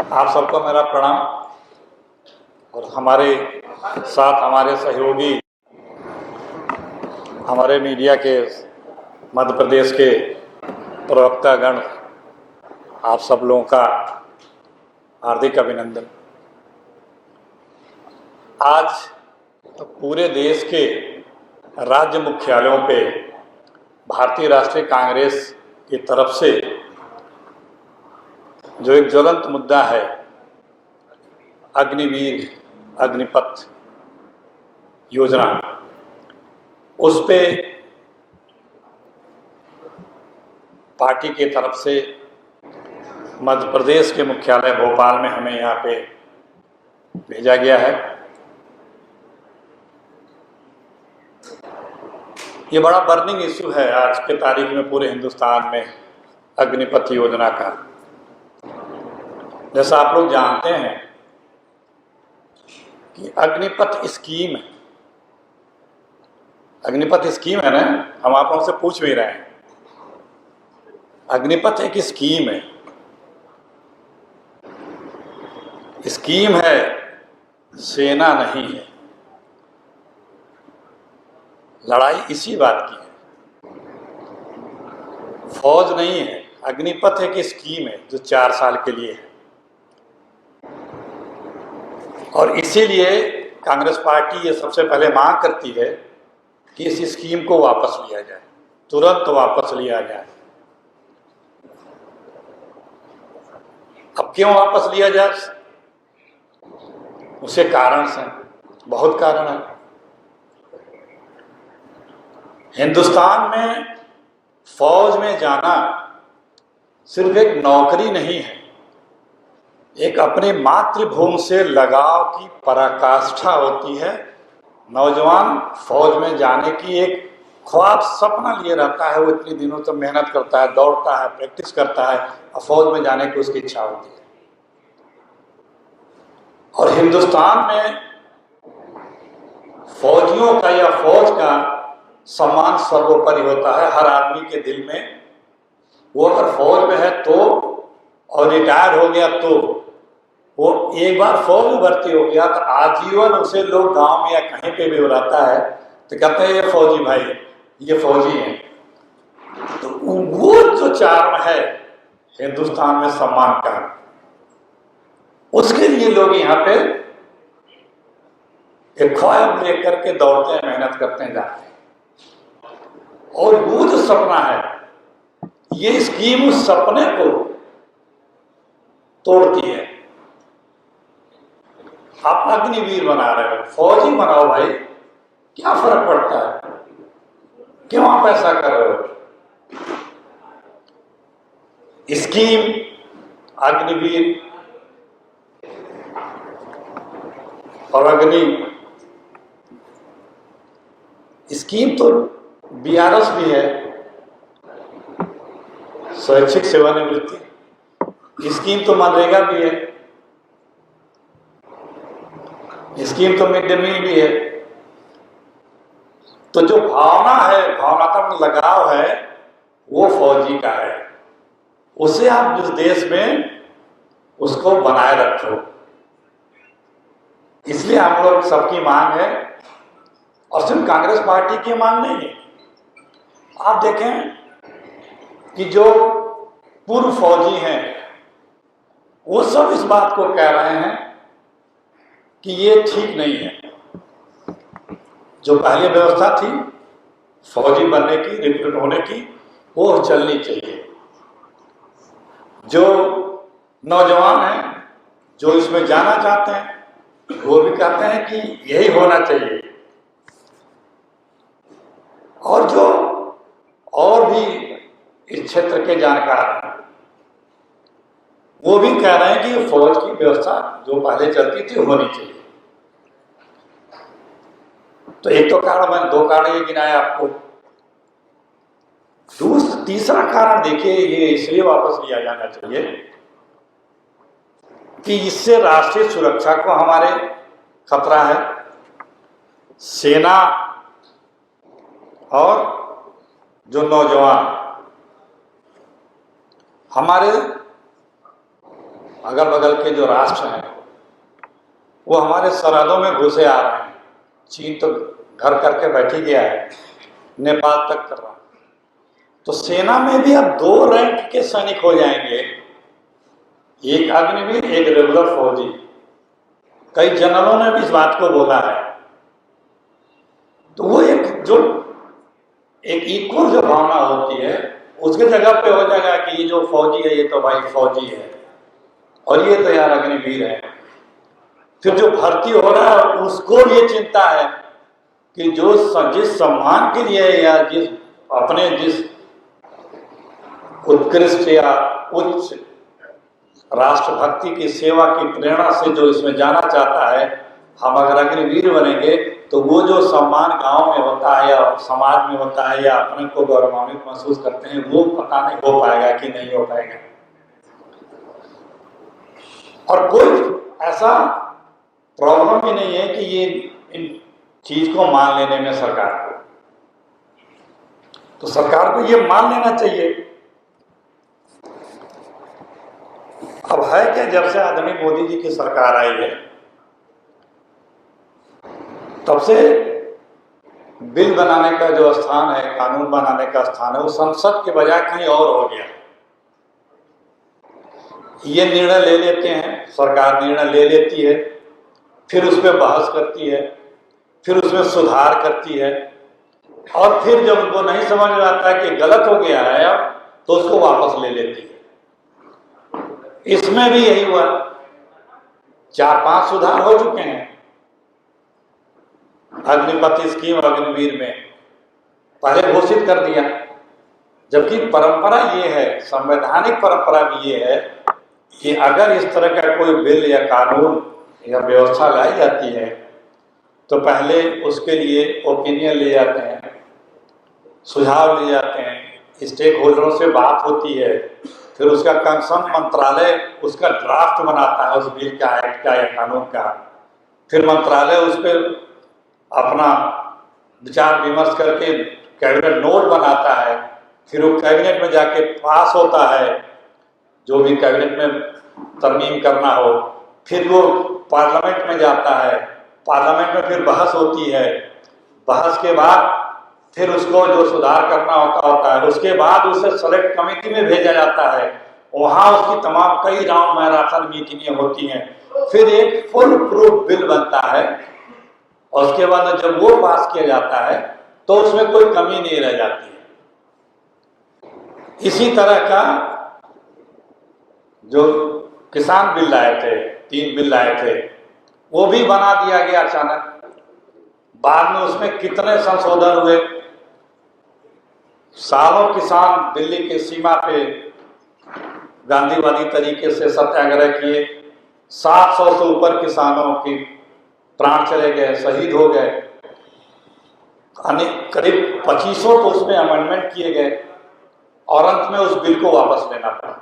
आप सबको मेरा प्रणाम। और हमारे साथ हमारे सहयोगी, हमारे मीडिया के, मध्य प्रदेश के प्रवक्तागण, आप सब लोगों का हार्दिक अभिनंदन। आज पूरे देश के राज्य मुख्यालयों पे भारतीय राष्ट्रीय कांग्रेस की तरफ से जो एक ज्वलंत मुद्दा है, अग्निवीर अग्निपथ योजना, उस पे पार्टी की तरफ से मध्य प्रदेश के मुख्यालय भोपाल में हमें यहाँ पे भेजा गया है। ये बड़ा बर्निंग इशू है आज के तारीख में पूरे हिंदुस्तान में, अग्निपथ योजना का। जैसा आप लोग जानते हैं कि अग्निपथ स्कीम है ना, हम आप लोगों से पूछ भी रहे हैं। अग्निपथ एक स्कीम है, स्कीम है, सेना नहीं है। लड़ाई इसी बात की है, फौज नहीं है। अग्निपथ एक स्कीम है जो 4 साल के लिए है, और इसीलिए कांग्रेस पार्टी ये सबसे पहले मांग करती है कि इस स्कीम को वापस लिया जाए, तुरंत वापस लिया जाए। अब क्यों वापस लिया जाए? उसे कारण से, बहुत कारण है। हिंदुस्तान में फौज में जाना सिर्फ एक नौकरी नहीं है, एक अपने मातृभूमि से लगाव की पराकाष्ठा होती है। नौजवान फौज में जाने की एक ख्वाब, सपना लिए रहता है। वो इतनी दिनों तक मेहनत करता है, दौड़ता है, प्रैक्टिस करता है, और फौज में जाने की उसकी इच्छा होती है। और हिंदुस्तान में फौजियों का या फौज का सम्मान सर्वोपरि होता है हर आदमी के दिल में। वो अगर फौज में है तो, और रिटायर हो गया तो, वो एक बार फौज में भर्ती हो गया तो आजीवन उसे लोग गांव में या कहीं पे भी बुलाता है तो कहते हैं ये फौजी भाई, ये फौजी हैं। तो वो जो चार्म है हिंदुस्तान में सम्मान का, उसके लिए लोग यहाँ पे एक ख्वाब लेकर के दौड़ते हैं, मेहनत करते हैं, जाते हैं। और वो जो सपना है, ये स्कीम उस सपने को तोड़ती है। आप अग्निवीर बना रहे हो, फौजी बनाओ भाई, क्या फर्क पड़ता है? क्यों आप ऐसा कर रहे हो? स्कीम अग्निवीर और अग्नि स्कीम तो बीआरएस भी है, स्वैच्छिक सेवानिवृत्ति स्कीम तो मनरेगा भी है, स्कीम तो मिड डे मील भी है। तो जो भावना है, भावनात्मक लगाव है, वो फौजी का है। उसे आप जिस देश में उसको बनाए रखो, इसलिए हम लोग सबकी मांग है, और सिर्फ कांग्रेस पार्टी की मांग नहीं है। आप देखें कि जो पूर्व फौजी हैं वो सब इस बात को कह रहे हैं कि ये ठीक नहीं है। जो पहले व्यवस्था थी फौजी बनने की, रिक्रूट होने की, वो चलनी चाहिए। जो नौजवान हैं जो इसमें जाना चाहते हैं वो भी कहते हैं कि यही होना चाहिए। और जो और भी इस क्षेत्र के जानकार हैं वो भी कह रहे हैं कि फौज की व्यवस्था जो पहले चलती थी होनी चाहिए। तो एक तो कारण, मैंने 2 कारण ये गिनाया आपको। तीसरा कारण देखिए, ये इसलिए वापस लिया जाना चाहिए कि इससे राष्ट्रीय सुरक्षा को हमारे खतरा है। सेना और जो नौजवान हमारे अगल बगल के जो राष्ट्र हैं वो हमारे सरहदों में घुसे आ रहे हैं। चीन तो घर करके बैठ ही गया है, नेपाल तक कर रहा है। तो सेना में भी अब 2 रैंक के सैनिक हो जाएंगे, एक अग्निवीर, एक रेगुलर फौजी। कई जनरलों ने भी इस बात को बोला है। तो वो एक इक्वल जो भावना होती है उसके जगह पे हो जाएगा कि ये जो फौजी है ये तो भाई फौजी है और ये तो यार अग्निवीर है। फिर जो भर्ती हो रहा है उसको ये चिंता है कि जिस सम्मान के लिए या जिस उत्कृष्ट या उच्च राष्ट्रभक्ति की सेवा की प्रेरणा से जो इसमें जाना चाहता है, हम अगर अग्निवीर बनेंगे तो वो जो सम्मान गांव में होता है या समाज में होता है या अपने को गौरवान्वित महसूस करते हैं, वो पता नहीं हो पाएगा कि नहीं हो पाएगा। और कोई ऐसा प्रॉब्लम ही नहीं है कि ये इन चीज को मान लेने में सरकार को, तो सरकार को ये मान लेना चाहिए। अब है क्या, जब से आदरणीय मोदी जी की सरकार आई है तब से बिल बनाने का जो स्थान है, कानून बनाने का स्थान है, वो संसद के बजाय कहीं और हो गया। ये निर्णय ले लेते हैं, सरकार निर्णय ले लेती है, फिर उस पर बहस करती है, फिर उसमें सुधार करती है, और फिर जब उनको नहीं समझ में आता है कि गलत हो गया है अब, तो उसको वापस ले लेती है। इसमें भी यही हुआ, 4-5 सुधार हो चुके हैं अग्निपथ स्कीम और अग्निवीर में, पहले घोषित कर दिया। जबकि परंपरा ये है, संवैधानिक परंपरा भी ये है कि अगर इस तरह का कोई बिल या कानून या व्यवस्था लाई जाती है तो पहले उसके लिए ओपिनियन ले जाते हैं, सुझाव लिए जाते हैं, स्टेक होल्डरों से बात होती है, फिर उसका कंसर्न मंत्रालय उसका ड्राफ्ट बनाता है उस बिल का, एक्ट का या कानून का, फिर मंत्रालय उस पर अपना विचार विमर्श करके कैबिनेट नोट बनाता है, फिर वो कैबिनेट में जाके पास होता है, जो भी कैबिनेट में तरमीम करना हो, फिर वो पार्लियामेंट में जाता है, पार्लियामेंट में फिर बहस होती है, बहस के बाद फिर उसको जो सुधार करना होता है, उसके बाद उसे सेलेक्ट कमेटी में भेजा जाता है, वहाँ उसकी तमाम कई राउंड मैराथन मीटिंगें होती हैं, फिर एक फुल प्रूफ बिल बनता है, और उसके बाद जब वो पास किया जाता है तो उसमें कोई कमी नहीं रह जाती है। इसी तरह का जो किसान बिल लाए थे, 3 बिल लाए थे, वो भी बना दिया गया अचानक। बाद में उसमें कितने संशोधन हुए, सालों किसान दिल्ली की सीमा पे गांधीवादी तरीके से सत्याग्रह किए, 700 से ऊपर किसानों की प्राण चले गए, शहीद हो गए, करीब 2500 तो उसमें अमेंडमेंट किए गए, और अंत में उस बिल को वापस लेना पड़ा।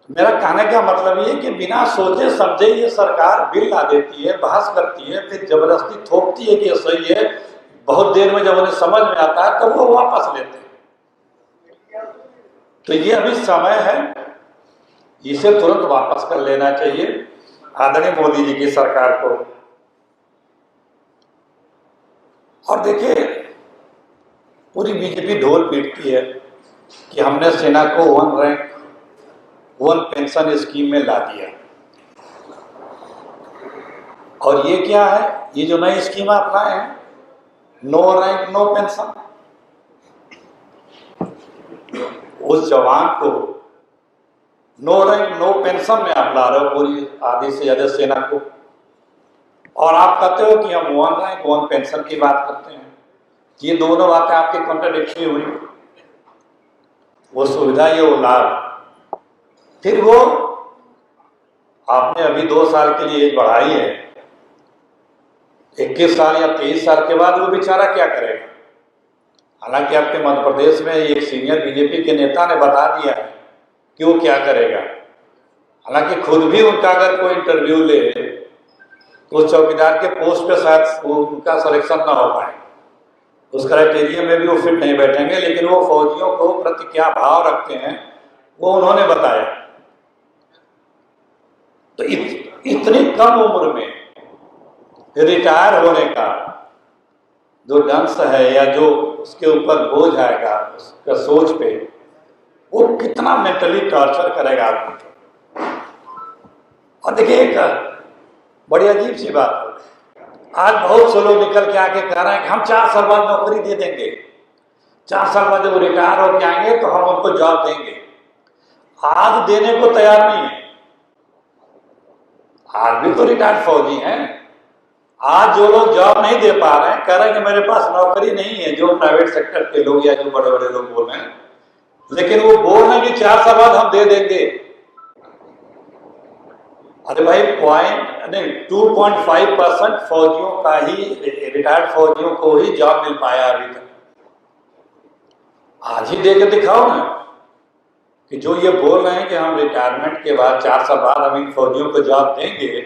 मेरा कहने का मतलब ये कि बिना सोचे समझे ये सरकार बिल ला देती है, बहस करती है, फिर जबरदस्ती थोपती है कि सही है, बहुत देर में जब उन्हें समझ में आता है तब वो वापस लेते हैं। तो ये अभी समय है, इसे तुरंत वापस कर लेना चाहिए आदरणीय मोदी जी की सरकार को। और देखिए, पूरी बीजेपी ढोल पीटती है कि हमने सेना को 1 रैंक 1 पेंशन स्कीम में ला दिया, और ये क्या है, ये जो नई स्कीम अपनाए हैं, नो रैंक नो पेंशन। उस जवान को नो रैंक नो पेंशन में आप ला रहे हो पूरी आधी से ज्यादा सेना को, और आप कहते हो कि हम 1 रैंक 1 पेंशन की बात करते हैं। ये दोनों बातें आपकी कॉन्ट्राडिक्टरी हुई। वो सुविधा, ये वो लाभ, फिर वो आपने अभी 2 साल के लिए एज बढ़ाई है, 21 साल या 23 साल के बाद वो बेचारा क्या करेगा। हालांकि आपके मध्य प्रदेश में एक सीनियर बीजेपी के नेता ने बता दिया है कि वो क्या करेगा। हालांकि खुद भी उनका अगर कोई इंटरव्यू ले तो चौकीदार के पोस्ट पे शायद उनका सिलेक्शन ना हो पाए, उस क्राइटेरिया में भी वो फिट नहीं बैठेंगे, लेकिन वो फौजियों को प्रति क्या भाव रखते हैं वो उन्होंने बताया। तो इतनी कम उम्र में रिटायर होने का जो डंस है या जो उसके ऊपर बोझ आएगा उसका सोच पे, वो कितना मेंटली टॉर्चर करेगा आदमी को। और देखिए एक बड़ी अजीब सी बात है, आज बहुत से लोग निकल के आके कह रहे हैं कि हम 4 साल बाद नौकरी दे देंगे, 4 साल बाद जब वो रिटायर होके आएंगे तो हम उनको जॉब देंगे। आज देने को तैयार नहीं है। आज भी तो रिटायर्ड फौजी हैं। आज जो लोग जॉब नहीं दे पा रहे हैं, कह रहे हैं कि मेरे पास नौकरी नहीं है, जो प्राइवेट सेक्टर के लोग या जो बड़े बड़े लोग बोल रहे हैं, लेकिन वो बोल रहे हैं कि 4 साल बाद हम दे देंगे। अरे भाई 2.5% फौजियों का ही, रिटायर्ड फौजियों को ही जॉब मिल पाया अभी तक। आज ही दे के दिखाओ ना कि जो ये बोल रहे हैं कि हम रिटायरमेंट के बाद 4 साल बाद हम इन फौजियों को जॉब देंगे,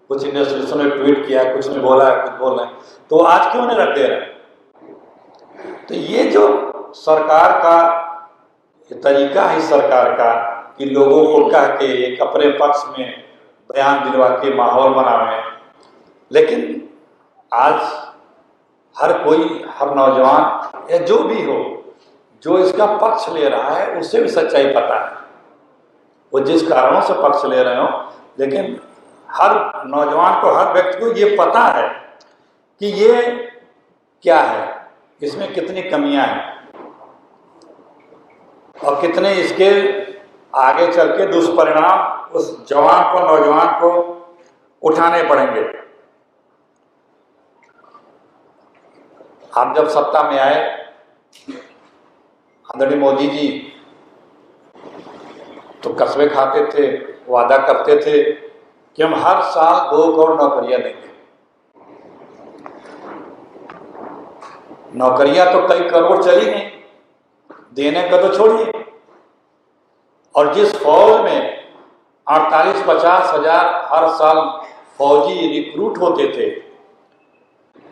कुछ इंडस्ट्रियलिस्टों ने ट्वीट किया, कुछ ने बोला है, कुछ बोल रहे हैं, तो आज क्यों नहीं रख दे रहे हैं? तो ये जो सरकार का ये तरीका है सरकार का कि लोगों को कह के एक अपने पक्ष में बयान दिलवा के माहौल बनावे, लेकिन आज हर कोई, हर नौजवान या जो भी हो, जो इसका पक्ष ले रहा है उससे भी सच्चाई पता है, वो जिस कारणों से पक्ष ले रहे हो, लेकिन हर नौजवान को, हर व्यक्ति को ये पता है कि ये क्या है, इसमें कितनी कमियां हैं और कितने इसके आगे चल के दुष्परिणाम उस जवान को, नौजवान को उठाने पड़ेंगे। आप जब सत्ता में आए, आदरणीय मोदी जी तो कस्बे खाते थे, वादा करते थे कि हम हर साल 2 करोड़ नौकरियां देंगे। नौकरियां तो कई करोड़ चली गई, देने का तो छोड़िए। और जिस फौज में 48-50 हजार हर साल फौजी रिक्रूट होते थे,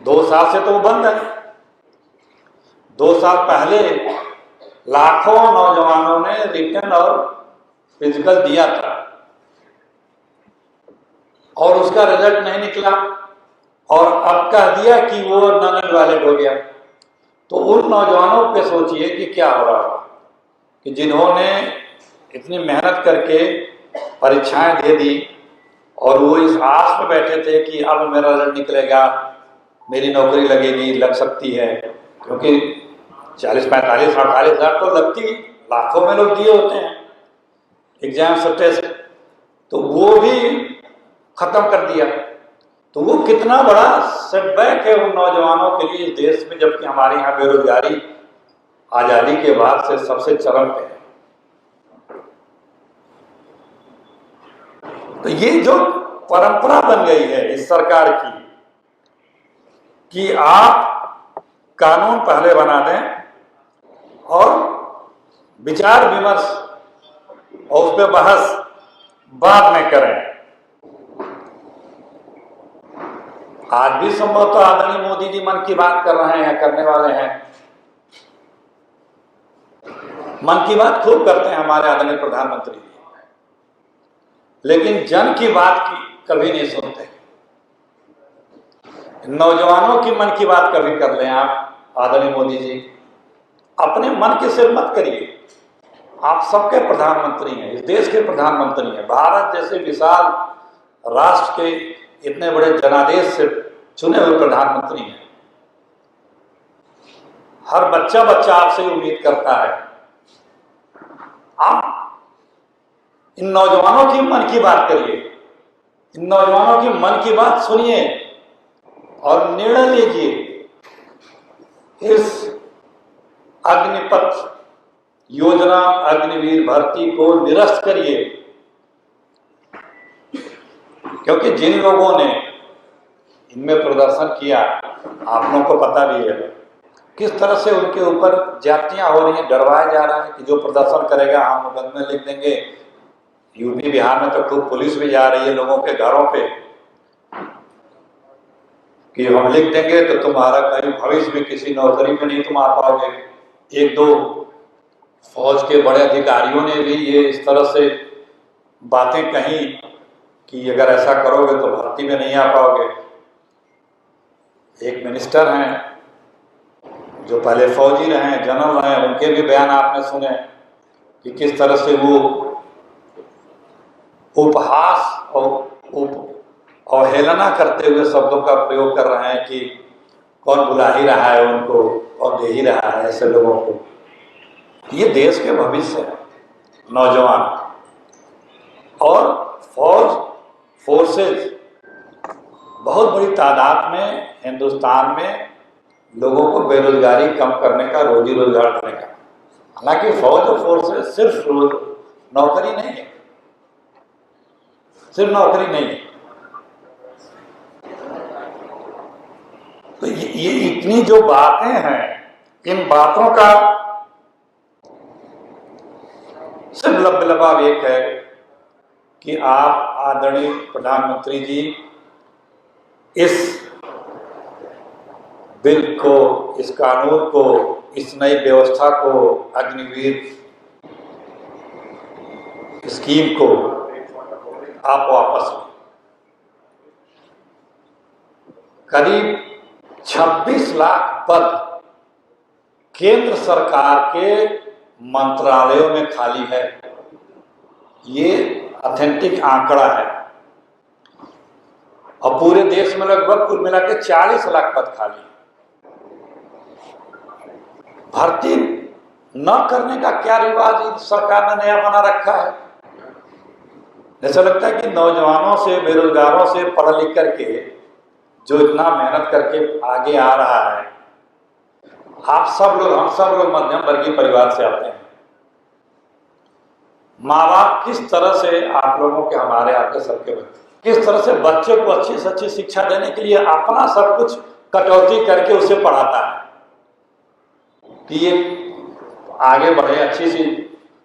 2 साल से तो वो बंद है। 2 साल पहले लाखों नौजवानों ने रिटर्न और फिजिकल दिया था और उसका रिजल्ट नहीं निकला, और अब कह दिया कि वो नॉन इनवैलिड हो गया। तो उन नौजवानों पे सोचिए कि क्या हो रहा होगा कि जिन्होंने इतनी मेहनत करके परीक्षाएं दे दी और वो इस आस में बैठे थे कि अब मेरा रिजल्ट निकलेगा, मेरी नौकरी लगेगी, लग सकती है, क्योंकि 40, 45, 48 हज़ार तो लगती, लाखों में लोग दिए होते हैं एग्जाम सब टेस्ट, तो वो भी खत्म कर दिया। तो वो कितना बड़ा सेटबैक है उन नौजवानों के लिए इस देश में, जबकि हमारे यहाँ बेरोजगारी आजादी के बाद से सबसे चरम पे है। तो ये जो परंपरा बन गई है इस सरकार की कि आप कानून पहले बना दें और विचार विमर्श और उस पर बहस बाद में करें। आज भी संभवतः आदरणीय मोदी जी मन की बात कर रहे हैं, करने वाले हैं। मन की बात खूब करते हैं हमारे आदरणीय प्रधानमंत्री जी, लेकिन जन की बात की कभी नहीं सुनते। नौजवानों की मन की बात कभी कर लें आप आदरणीय मोदी जी, अपने मन की सिर्फ मत करिए। आप सबके प्रधानमंत्री हैं, इस देश के प्रधानमंत्री हैं, भारत जैसे विशाल राष्ट्र के इतने बड़े जनादेश से चुने हुए प्रधानमंत्री हैं। हर बच्चा आपसे उम्मीद करता है। आप इन नौजवानों की मन की बात करिए, इन नौजवानों की मन की बात सुनिए और निर्णय लीजिए। इस अग्निपथ योजना, अग्निवीर भर्ती को निरस्त करिए, क्योंकि जिन लोगों ने इनमें प्रदर्शन किया, आप लोगों को पता भी है किस तरह से उनके ऊपर ज्यादतियां हो रही हैं, डरवाया जा रहा है कि जो प्रदर्शन करेगा हम मुकदमे लिख देंगे। यूपी बिहार में तो खूब पुलिस भी जा रही है लोगों के घरों पे कि हम लिख देंगे तो तुम्हारा कहीं भविष्य में किसी नौकरी में नहीं तुम आ पाओगे। 1-2 फौज के बड़े अधिकारियों ने भी ये इस तरह से बातें कही कि अगर ऐसा करोगे तो भर्ती में नहीं आ पाओगे। एक मिनिस्टर हैं जो पहले फौजी रहे हैं, जनरल रहे हैं, उनके भी बयान आपने सुने कि किस तरह से वो उपहास और अवहेलना करते हुए शब्दों का प्रयोग कर रहे हैं कि कौन बुला ही रहा है उनको, कौन दे ही रहा है ऐसे लोगों को। ये देश के भविष्य है, नौजवान। और फोर्सेज बहुत बड़ी तादाद में हिंदुस्तान में लोगों को बेरोजगारी कम करने का, रोजी रोजगार देने का। हालांकि फौज और फोर्सेज सिर्फ नौकरी नहीं है, सिर्फ नौकरी नहीं है। तो ये इतनी जो बातें हैं, इन बातों का सिर्फ लबाब एक है कि आप आदरणीय प्रधानमंत्री जी इस बिल को, इस कानून को, इस नई व्यवस्था को, अग्निवीर स्कीम को आप वापस लें। करीब 26 लाख पद केंद्र सरकार के मंत्रालयों में खाली है। ये ऑथेंटिक आंकड़ा है। और पूरे देश में लगभग कुल मिला के 40 लाख पद खाली है। भर्ती न करने का क्या रिवाज सरकार ने नया बना रखा है? ऐसा लगता है कि नौजवानों से, बेरोजगारों से पढ़ लिख करके जो इतना मेहनत करके आगे आ रहा है, आप सब लोग, हम सब लोग मध्यम वर्गीय परिवार से आते हैं। माँ बाप किस तरह से आप लोगों के, हमारे, आपके सबके बच्चे किस तरह से बच्चे को अच्छी से अच्छी शिक्षा देने के लिए अपना सब कुछ कटौती करके उसे पढ़ाता है कि ये आगे बढ़े, अच्छी सी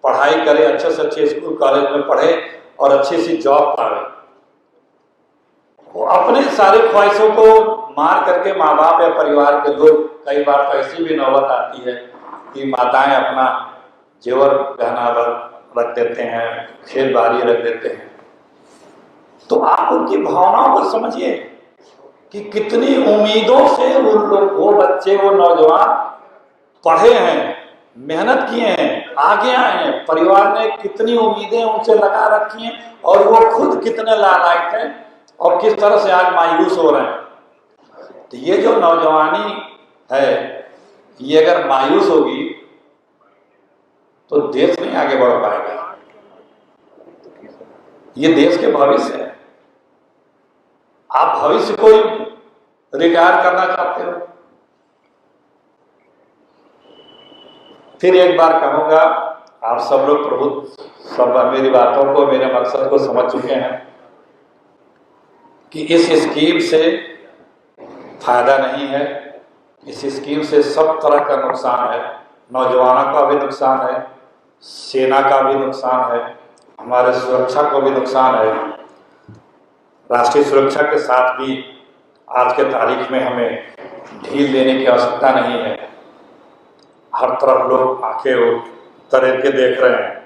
पढ़ाई करे, अच्छे से अच्छे स्कूल कॉलेज में पढ़े और अच्छी सी जॉब पावे। वो अपने सारी ख्वाहिशों को मार करके माँ बाप या परिवार के लोग, कई बार तो ऐसी भी नौबत आती है कि माताएं अपना जेवर गहना रख देते हैं, खेल बारी रख देते हैं। तो आप उनकी भावनाओं को समझिए कि कितनी उम्मीदों से उन लोग, वो बच्चे, वो नौजवान पढ़े हैं, मेहनत किए हैं, आगे आए हैं। परिवार ने कितनी उम्मीदें उनसे लगा रखी हैं और वो खुद कितने लालायित हैं और किस तरह से आज मायूस हो रहे हैं। तो ये जो नौजवानी है, ये अगर मायूस होगी तो देश नहीं आगे बढ़ पाएगा। ये देश के भविष्य है। आप भविष्य को रिटायर करना चाहते हो? फिर एक बार कहूंगा, आप सब लोग प्रभु सब मेरी बातों को, मेरे मकसद को समझ चुके हैं कि इस स्कीम से फायदा नहीं है। इस स्कीम से सब तरह का नुकसान है। नौजवानों का भी नुकसान है, सेना का भी नुकसान है, हमारे सुरक्षा को भी नुकसान है। राष्ट्रीय सुरक्षा के साथ भी आज के तारीख में हमें ढील देने की आवश्यकता नहीं है। हर तरफ लोग आंखें तरेर के देख रहे हैं।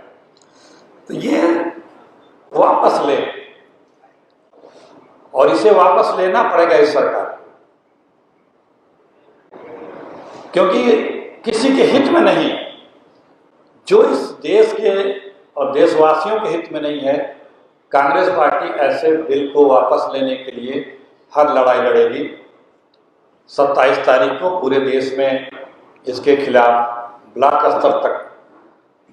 तो ये वापस ले, और इसे वापस लेना पड़ेगा इस सरकार, क्योंकि किसी के हित में नहीं है। जो इस देश के और देशवासियों के हित में नहीं है, कांग्रेस पार्टी ऐसे बिल को वापस लेने के लिए हर लड़ाई लड़ेगी। 27 तारीख को पूरे देश में इसके खिलाफ ब्लॉक स्तर तक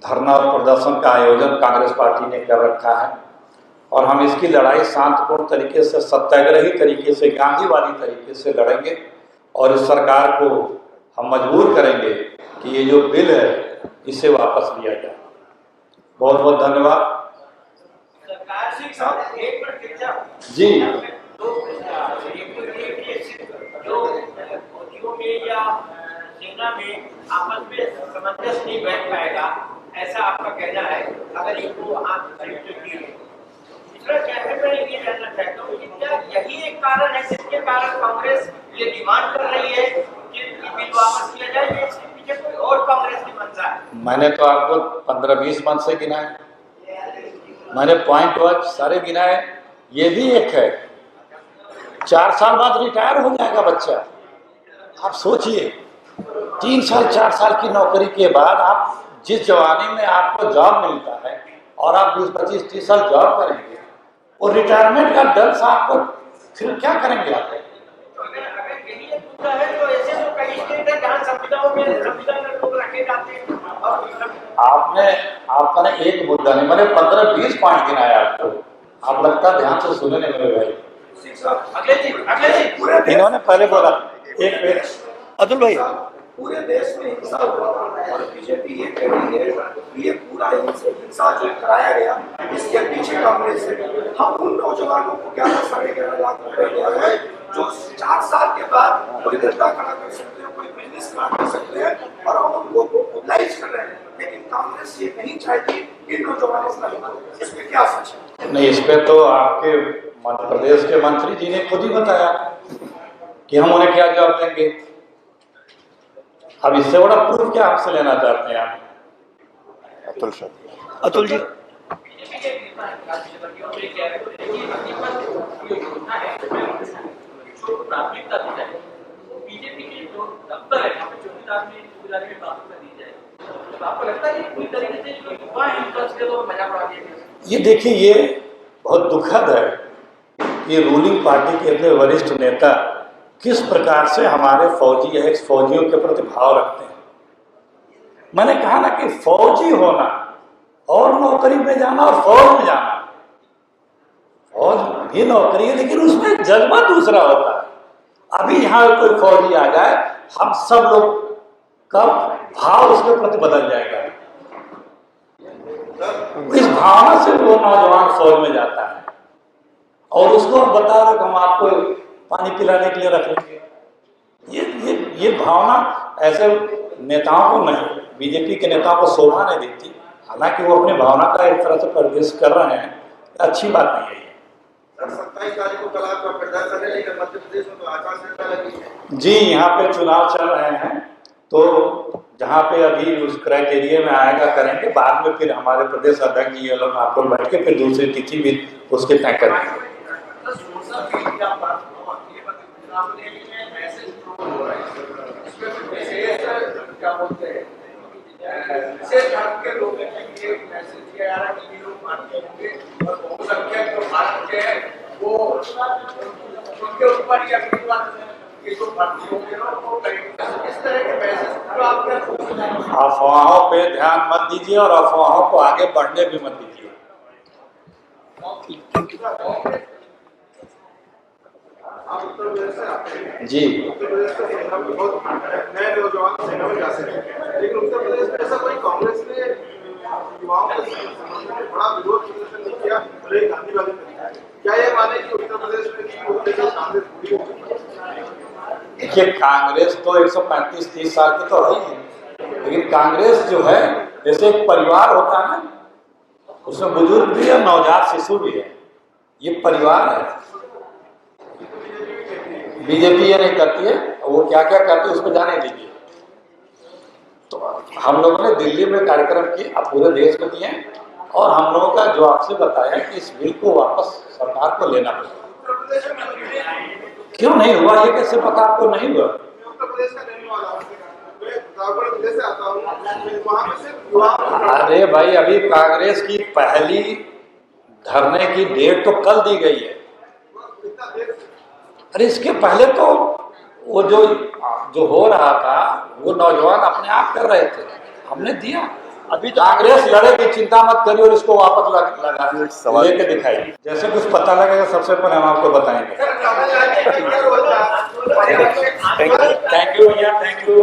धरना और प्रदर्शन का आयोजन कांग्रेस पार्टी ने कर रखा है और हम इसकी लड़ाई शांतिपूर्ण तरीके से, सत्याग्रही तरीके से, गांधीवादी तरीके से लड़ेंगे और इस सरकार को हम मजबूर करेंगे कि ये जो बिल है इसे वापस लिया जाए। बहुत बहुत धन्यवाद जी। सेना में आपस में सामंजस्य नहीं बैठ पाएगा, ऐसा आपका कहना है। अगर इनको आप दूसरा कहने पर ये जानना चाहता हूँ कि क्या यही एक कारण है जिसके कारण कांग्रेस ये डिमांड कर रही है कि बिल वापस किया जाए, या इसके पीछे कोई और कांग्रेस की मंशा है? मैंने तो आपको 15-20 मंथ से गिनाए, मैंने पॉइंट वाइज सारे गिनाए ये भी एक है। 4 साल बाद रिटायर हो जाएगा बच्चा। आप सोचिए 3 साल 4 साल की नौकरी के बाद आप जिस जवानी में आपको जॉब मिलता है और आप 20 25 30 साल जॉब करेंगे और रिटायरमेंट का डर से आपको फिर क्या करेंगे आप? अगर यही एक मुद्दा है तो ऐसे तो कई स्टेट है जहाँ संविधाओं में संविधान में लोग रखे जाते हैं और आपने एक मुद्दा नहीं, मैंने 15-20 पॉइंट गिनाया आपको। आप लगता ध्यान से सुने नहीं मेरे भाई। अगले जी इन्होंने पहले बोला एक मिनट अतुल भाई, पूरे देश में हिंसा हुआ और बीजेपी ये कह रही है कि ये पूरा हिंसा जो कराया गया इसके पीछे कांग्रेस है। हम उन नौजवानों को 11-11.5 लाख रुपए दिया है जो 4 साल के बाद कोई धंधा खड़ा कर सकते हैं, कोई बिजनेस खड़ा कर सकते हैं और हम उनको मोबिलाइज कर रहे हैं। लेकिन कांग्रेस ये नहीं चाहती इन नौजवानों का हित हो। इस पे क्या सच है? नहीं, इस पे तो आपके मध्य प्रदेश के मंत्री जी ने खुद ही बताया कि हम उन्हें क्या जवाब देंगे। अब इससे बड़ा प्रूफ क्या आपसे लेना चाहते हैं आप? अतुल जी प्राथमिकता दी जाए, बीजेपी के जो दफ्तर है वहाँ पे चौकीदार में प्राथमिकता दी जाए, तो आपको लगता है कि पूरी तरीके से जो युवा है इनका तो मजाक उड़ा दिया गया? ये देखिए, ये बहुत दुखद है कि रूलिंग पार्टी के अपने वरिष्ठ नेता किस प्रकार से हमारे फौजी या एक्स फौजियों के प्रति भाव रखते हैं। मैंने कहा ना कि फौजी होना और नौकरी में जाना और फौज में जाना, फौज भी नौकरी है लेकिन उसमें जज्बा दूसरा होता है। अभी यहाँ कोई फौजी आ जाए, हम सब लोग का भाव उसके प्रति बदल जाएगा। इस भावना से वो नौजवान फौज में जाता है और उसको हम बता रहे कि हम आपको पानी पिलाने के लिए रख लेंगे। ये भावना ऐसे नेताओं को नहीं, बीजेपी के नेताओं को शोभा नहीं देती। हालांकि वो अपनी भावना का एक तरह से प्रदर्शन कर रहे हैं, अच्छी बात नहीं है। 27 तारीख को तलाक का प्रदर्शन है, लेकिन मध्य प्रदेश में तो आचार संहिता लगी है। जी, यहाँ पे चुनाव चल रहे हैं तो जहाँ पे अभी उस क्राइटेरिया में आएगा करेंगे, बाद में फिर हमारे प्रदेश अध्यक्ष जी लोग आपको बैठ के फिर दूसरी तिथि भी उसके तय करेंगे। क्या बोलते हैं के लोग मैसेज दिया जा रहा है कि लोग मानते होंगे और बहुसंख्यक जो भारत के हैं वो उनके ऊपर या ये जो भर्ती होंगे वो इस तरह के मैसेज तो आप क्या सोचते हैं? अफवाहों पे ध्यान मत दीजिए और अफवाहों को आगे बढ़ने भी मत दीजिए। आप उत्तर प्रदेश से आते हैं जी, उत्तर प्रदेश का सेना में बहुत नए नौजवान सेना में जा सकते हैं, लेकिन उत्तर प्रदेश में ऐसा कोई कांग्रेस ने युवाओं के संबंध में बड़ा विरोध प्रदर्शन नहीं किया, भले ही गांधीवादी तरीका है। क्या ये माने कि उत्तर प्रदेश में कांग्रेस पूरी हो चुकी है? देखिए, कांग्रेस तो 135-30 साल की तो है ही, लेकिन कांग्रेस जो है जैसे एक परिवार होता है ना, उसमें बुजुर्ग भी है, नवजात शिशु भी है, ये परिवार है। बीजेपी ये नहीं करती है, वो क्या क्या करती है उस पर जाने दीजिए। तो हम लोगों ने दिल्ली में कार्यक्रम किए, अब पूरे देश में किए, और हम लोगों का जो आपसे बताया कि इस बिल को वापस सरकार को लेना पड़ेगा। क्यों नहीं हुआ, ये कैसे पता आपको नहीं हुआ? उत्तर प्रदेश का रहने वाला हूं, मैं जिले से आता हूं, वहां पे सिर्फ युवा। अरे भाई, अभी कांग्रेस की पहली धरने की डेट तो कल दी गई है। अरे इसके पहले तो वो जो हो रहा था वो नौजवान अपने आप कर रहे थे, हमने दिया। अभी तो कांग्रेस लड़ेगी, चिंता मत करिए, और इसको वापस लगा लेके दिखाइए। जैसे कुछ पता लगेगा सबसे पहले हम आपको बताएंगे। थैंक यू भैया, थैंक यू।